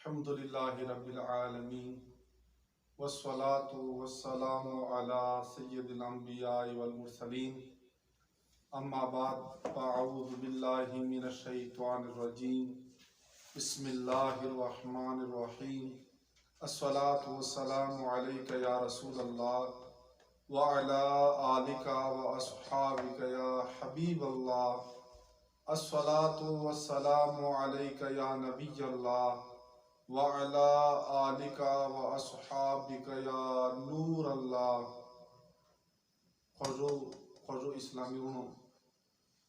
अल्हम्दुलिल्लाहि रब्बिल आलमीन वस्सलातु वस्सलामु अला सय्यिदिल अंबिया'i वल मुरसलीन अम्मा बाद फ़अऊज़ु बिल्लाहि मिनश शैतानिर रजीम बिस्मिल्लाहिर रहमानिर रहीम अस्सलातु वस्सलामु अलैका या रसूलल्लाह व अला आलिका व अस्हाबिका या हबीबल्लाह अस्सलातु वस्सलामु अलैका या नबियल्लाह व अला आलिका व अस्हाबिका या नूर अल्लाह। खजो इस्लामी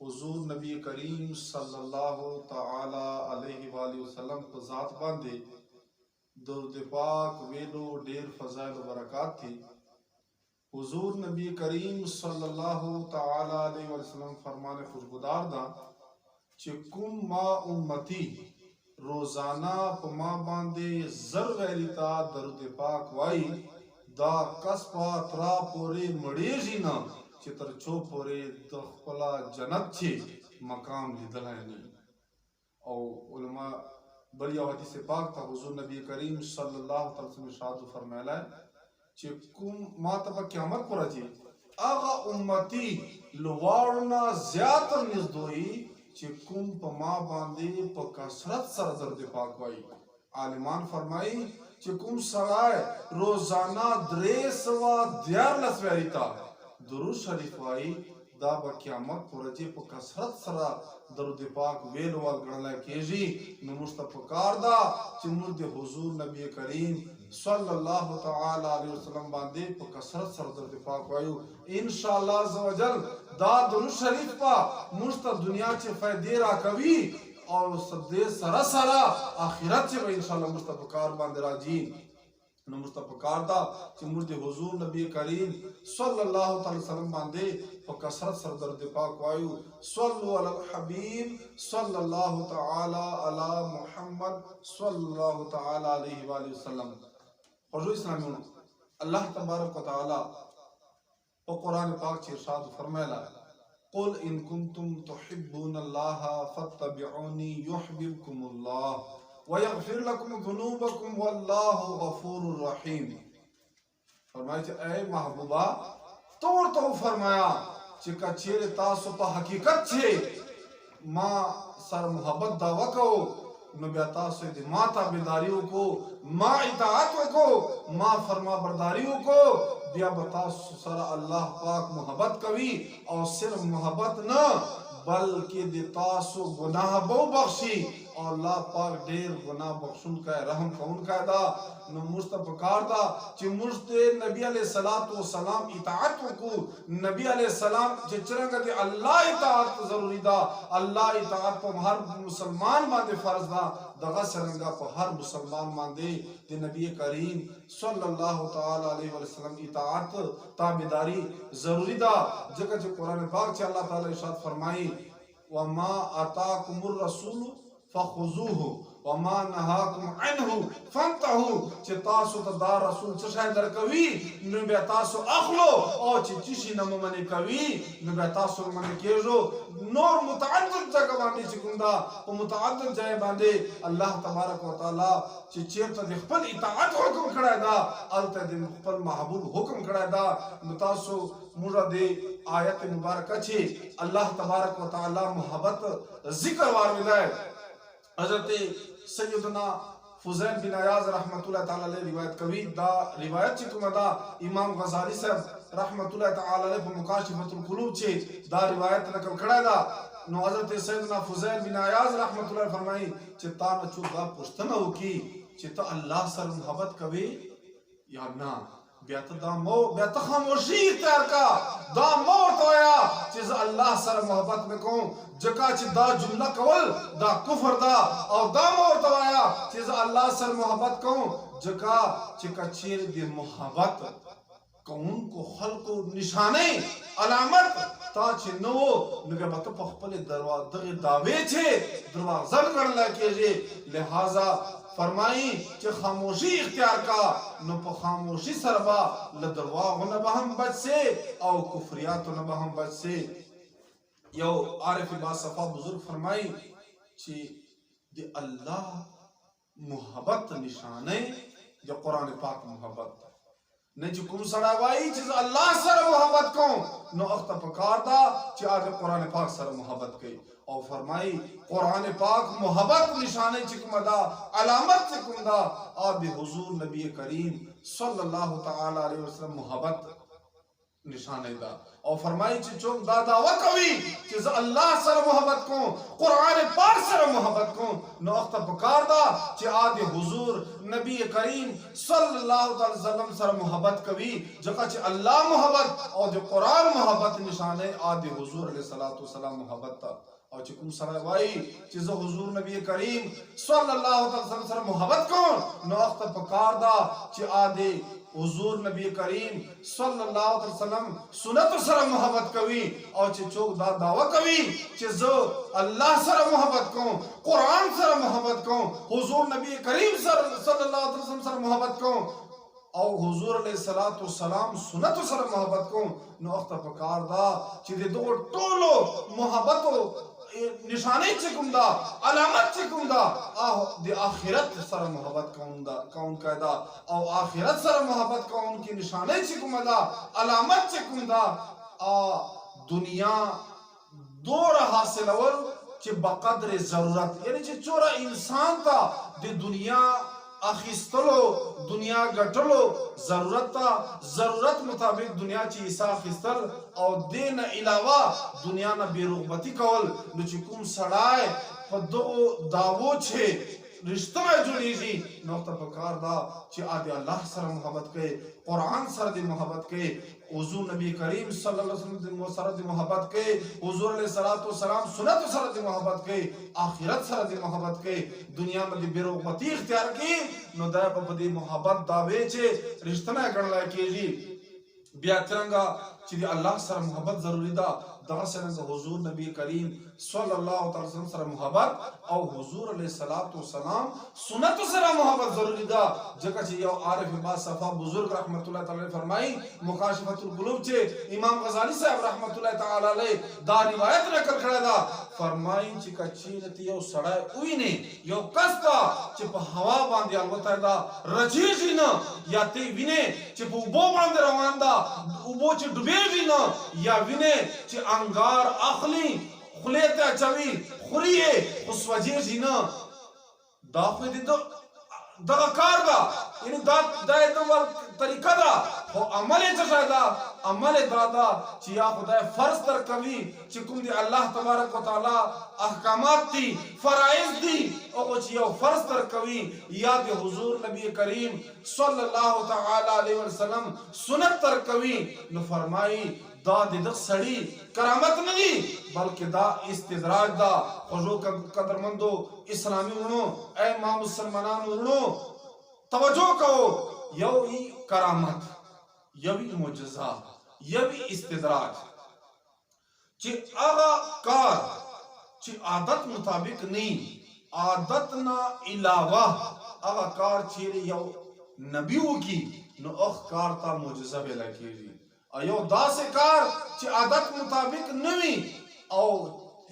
हुजूर नबी करीम सल्लल्लाहु ताला अलैहि वसल्लम को ज़ात बांधे दुरूद पाक वेलो ढेर फज़ाइल व बरक़ात थी। हुजूर नबी करीम सल्लल्लाहु ताला अलैहि वसल्लम फरमाने खुशगुदार दा चिकुम मा उम्मती रोजाना पमा बांधे जर वैलिता दरुद पाक वाई दा कसपा त्रा पोरे मड़ेजी ना चितर चो पोरे दखला जन्नत छे मकाम लिदल है नहीं। और उलमा बढ़िया हदीस पाक था हुजूर नबी करीम सल्लल्लाहु अलैहि वसल्लम इरशाद फरमाया चिकुम मा तब क़यामत को राजी आगा उम्मती लवारना ज्यादा निजदोई चिकुम पमा बांधे प कसरत सर दर्द पाक वाई। आलिमान फरमाई चिकुम सराय रोजाना द्रेस व द्यार लसवेरिता दुरूद शरीफ वाई दा बक़यामत पुरजे प कसरत सरा दर्द पाक वेल वाल गणला केजी नमुस्तफकार दा चिमुर्द हुजूर नबी करीम सल्लल्लाहु ताला अलैहि वसल्लम बांधे प कसरत सर दर्द पाक वायु इंशाअल्लाह अज़्ज़ व जल दा दुरूद शरीफ पा मुस्त दुनिया चे फायदे रा कवी और सदे सरा सरा आखिरत चे इंशाअल्लाह मुस्तफकार बांधे राजी मुस्तफकार दा चिमुर्द हुजूर नबी करीम सल्लल्लाहु अलैहि वसल्लम बांधे प कसरत सर दर्द पाक वायु सल्लु अलल हबीब सल्लल्लाहु ताला अला मुहम्मद सल्लल्लाहु ताला अलैहि वसल्लम। हुजूर इस्लामी अल्लाह तबारक व तआला और कुरान पाक चे इरशाद फरमाया कुल इन कुंतुम तुहिब्बुनल्लाह फत्तबिऊनी युहिब्बुकुमुल्लाह व यगफिर लकुम ज़ुनूबकुम वल्लाहु गफूरुर रहीम। फरमाया ऐ महबूबा तोड़ तो फरमाया चिका चेरे तासो पा हकीकत छे मां सर मोहब्बत दावा को नबियाता से माता बेदारियों को मां इताअत को मां फरमा बरदारियों को दिया बता सरा अल्लाह पाक मोहब्बत कवी और सिर्फ मोहब्बत न बल्कि देता सो गुनाह बहु बख्शी और अल्लाह पाक ढेर गुनाह बख्शुन का रहम कौन कायदा न मुस्तफकार दा चे मुस्ते नबी अलैहि सलातो व सलाम इताअत को नबी अलैहि सलाम जे चरंग दे अल्लाह इताअत जरूरी दा अल्लाह इताअत पर हर मुसलमान मांदे फर्ज दा दगा सरंगा पर हर मुसलमान मांदे दे नबी करीम सल्लल्लाहु ताला अलैहि वसल्लम इताअत ताबेदारी जरूरी दा जगह जो कुरान पाक चे अल्लाह ताला इरशाद फरमाई व मा अताकुमुर रसूल फखुजुहु व मा नहाकुम अन्हु फंतहु चे तासो दा रसूल चशाय दर कवी नबे तासो अखलो और चे चिशी नम मने कवी नबे तासो मने केजो नूर मुतअद्दिद जगह बांधे चिकुंदा और मुतअद्दिद जय बांधे अल्लाह तबारक व तआला चे चेर त खपल इताअत हुकुम खड़ा दा अल त दिन खपल महबूब हुकुम खड़ा दा मुतासो मुरादे आयत मुबारक छे अल्लाह तबारक व तआला मोहब्बत जिक्र वार मिलाए। हजरत सैयदना फुज़ैल बिन अयाज रहमतुल्लाह ताला अलैहि रिवायत कवी दा रिवायत चिकुम दा इमाम गजाली साहब रहमतुल्लाह ताला अलैहि मुकाशिफतुल कुलूब छे दा रिवायत नकल खड़ा दा नो हजरत सैयदना फुज़ैल बिन अयाज रहमतुल्लाह फरमाई चिता न चुगा पुछतना हो की चिता अल्लाह सर मोहब्बत कवे या ना बेत दामो बेत खामोशी इख्तियार का दामो तोया चीज अल्लाह सर मोहब्बत में को जका च दा जुमला कवल दा कुफर दा और दामो तोया चीज अल्लाह सर मोहब्बत को जका च कचीर दे मोहब्बत कौन को खल्को निशाने अलामत ता छ नो नगे बत पखपले दरवाजे दावे छे दरवाजा गणला के जे लिहाजा फरमाई कि खामोशी इख्तियार का न प खामोशी सरबा लदरवा न बहम बच से और कुफरियात न बहम बच से यो आरिफ बा सफा बुजुर्ग फरमाई कि दे अल्लाह محبت نشانه د قرآن پاک محبت نه چې کوم سړی وایي چې الله سره محبت کوم نو اخته پکار دا چې هغه قرآن پاک سره محبت کوي او فرمایي قرآن پاک محبت نشانه چې کومه دا علامت چې کوم دا آب حضور نبی کریم صلی الله تعالی علیه وسلم محبت نشانه دا او فرمایي چې څوک دا دعوه کوي چې زه الله سره محبت کوم قرآن پاک سره محبت کوم نو اخته پکار دا چې آد حضور نبی کریم صلی الله علیه وسلم سره محبت کوي ځکه چې الله محبت او د قرآن محبت نشانه آد حضور علیه السلام محبت تا او چې کوم سره وایي چې زه حضور نبی کریم صلی الله علیه وسلم سره محبت کوم نو اخته پکار دا چې آد حضور نبی کریم صلی الله علیه وسلم سنت سره محبت کوي او چې څوک دا دعوه کوي چې زه الله سره محبت کوم قرآن سره محبت کوم حضور نبی کریم صلی الله علیه وسلم سره محبت کوم او حضور علیہ السلام سنت سره محبت کوم نو اخته پکار دا چې د دوه ټولو محبتو نشانه چې کوم دا علامت چې کوم دا د آخرت سره محبت کون دا او آخرت سره محبت کون کی نشانه چې کوم دا علامت چې کوم دا دنیا دور حاصلول چې بقدر ضرورت یعنی چې چوره انسان ته د دنیا اخیستلو دنیا ګټلو ضرورت مطابق دنیا چې حصہ اخیستل او دین علاوه دنیا نه بیرغبتی کول نو چې کوم سړی په دغو دعوو چې رشتہ جوړیږي نو ته پکار دا چې الله سره محبت کوي قرآن سره د محبت کوي حضور نبی کریم صلی الله علیه وسلم سره د محبت کوي حضور علیه السلام سنت سره د محبت کوي آخرت سره د محبت کوي دنیا میں بیرغبتی اختیار کی نو دا په دې محبت داوی چې رشتہ نه ګڼل کېږي بیا څنګه چې الله سره محبت ضروری ده دغه څنګه حضور نبی کریم صلی الله تعالی وسلم سره محبت او حضور علیه السلام سنت سره محبت ضروری ده ځکه چې یو عارف با صفا بزرگ رحمت الله تعالی فرمایي مکاشفۃ القلوب چې امام غزالی صاحب رحمت الله تعالی علیه دا روایت نقل کړی ده فرمایي چې کچې یو سړی ویني یو کس دا چې په هوا باندې الوتای دا رجیږي نه یا تی ویني چې په اوبو باندې روان ده اوبو چې ډوبېږي نه یا ویني چې انگار اخلی خلیتا چوی خوریه خسوجیجی نا دا خوی دی دا کار دا یعنی دا ایتوال طریقہ دا خو عمل چشای دا عمل دا چی یا خدای فرض تر کوي چی کم دی اللہ تبارک و تعالی احکامات دی فرائض دی او چی یو فرض تر کوي یا دی حضور نبی کریم صلی اللہ تعالی علیہ وسلم سنت تر کوي نو فرمائی دا دغه سړی کرامت نه دی بلکې دا استدراج دا خوشو قدرمندو اسلامی ورونو اے ما مسلمانانو ورونو توجه کوو یو ای کرامت یو ای معجزه یو ای استدراج چې هغه کار چې عادت مطابق نه عادت نه علاوه هغه کار چې یو نبی وکي نو اخ کار تا معجزه ویل کیږي ایو دا سے کار چی عادت مطابق نوی او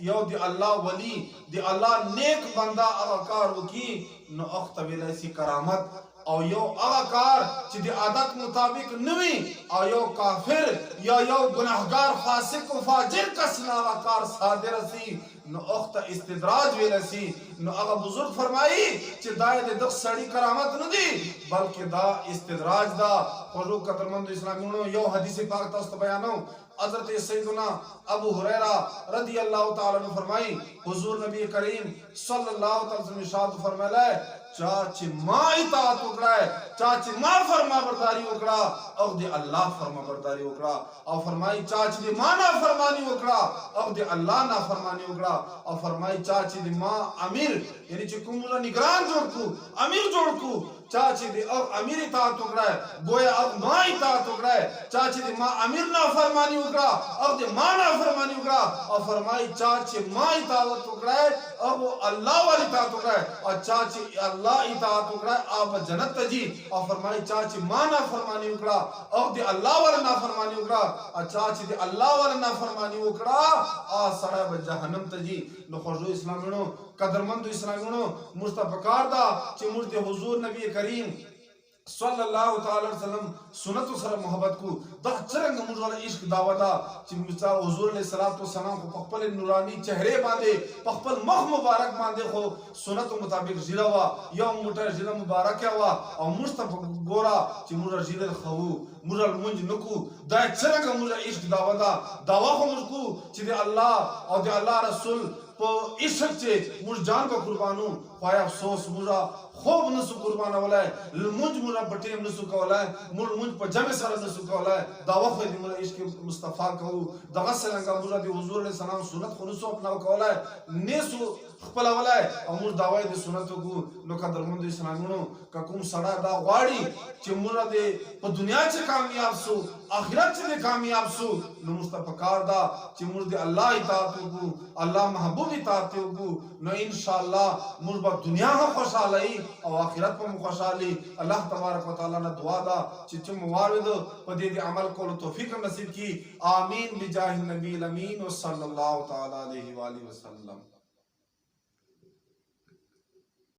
یو دی اللہ ولی دی اللہ نیک بندہ اگا کار وکی نو اختویل ایسی کرامت او یو اگا کار چی دی عادت مطابق نوی او یو کافر یا یو گناہگار فاسق و فاجر کسنا اگا کار صادر سی نو اخت استدراج ویلسی نو اگا بزرگ فرمائی چی دائی دے دخ سڑی کرامت ندی بلکہ دا استدراج دا خوشو قدرمند اسلامیونو یو حدیث پاک تاست بیانو حضرت سیدنا ابو حریرہ رضی اللہ تعالیٰ عنہ فرمائی حضور نبی کریم صلی اللہ تعالیٰ عنہ ارشاد فرمائے چاچی ما اطاعت اکڑا ہے چاچی ما فرما برداری اکڑا او دی اللہ فرما برداری اکڑا او فرمائی چاچی دی ما نا فرمانی اکڑا او دی اللہ نا فرمانی اکڑا او فرمائی چاچی دی ما امیر یعنی چی کمولا نگران جوڑ کو امیر جوڑ کو چاچی دی اب امیر اطاعت اکڑا ہے گویا اب ما اطاعت اکڑا ہے چاچی دی ما امیر نا فرمانی اکڑا اب دی ما نا فرمانی اکڑا اور فرمائی چاچی ما اطاعت اکڑا ہے अब अल्लाह वाली इताअत वकड़ाए और चाची अल्लाह इताअत वकड़ाए आप जन्नत तजी और फरमाई चाची मां ना फरमानी वकड़ा और दे अल्लाह वाला ना फरमानी वकड़ा और चाची दे अल्लाह वाला ना फरमानी वकड़ा आ सड़ा ब जहन्नम तजी नो खजो इस्लामिनो कदरमंद इस्लामिनो मुस्तफकार दा चे मुर्दे हुजूर नबी करीम सल्लल्लाहु ताला अलैहि वसल्लम सुन्नत सर मोहब्बत को दा चरंग मुजवाला इश्क दावता ची मिसाल हुजूर अलैहि सलातो सलाम को पखपल नूरानी चेहरे बांधे पखपल मख मुबारक बांधे को सुन्नत मुताबिक जिरावा या मुटर जिरा मुबारक हुआ और मुस्तफा गोरा ची मुरा जिरा खऊ मुरल मुंज नुकु दा चरंग मुजा इश्क दावता दावा को मुझको ची दे अल्लाह और दे अल्लाह रसूल तो इश्क चे मुझ जान का कुर्बानू पाया अफसोस मुरा खूब नसु कुर्बान वाला है मुझ मुरा बटे नसु का वाला है मुर मुझ पर जमे सारा नसु का वाला है दावा खे मुरा इश्क मुस्तफा कहू दगा सलंगा मुरा दी हुजूर अलैहि सलाम सुन्नत खुनसु अपना का वाला है नेसु खपला वाला है और मुर दावा दे सुन्नत को नो का दरमंद इस्लामिनो का कुम सड़ा दा वाड़ी चे मुरा दे प दुनिया चे कामयाब सु आखिरत चे कामयाब सु नो मुस्तफा कार दा चे मुर दे अल्लाह इताअत को अल्लाह महबूब इताअत को नो इंशाअल्लाह मुर बा दुनिया हा खुशहाली और आखिरत पर खुशहाली अल्लाह तबारक व तआला ने दुआ दा चिचम मुबारक पदे दे अमल को तौफीक नसीब की आमीन बिजाहि नबी अमीन व सल्लल्लाहु तआला अलैहि वसल्लम।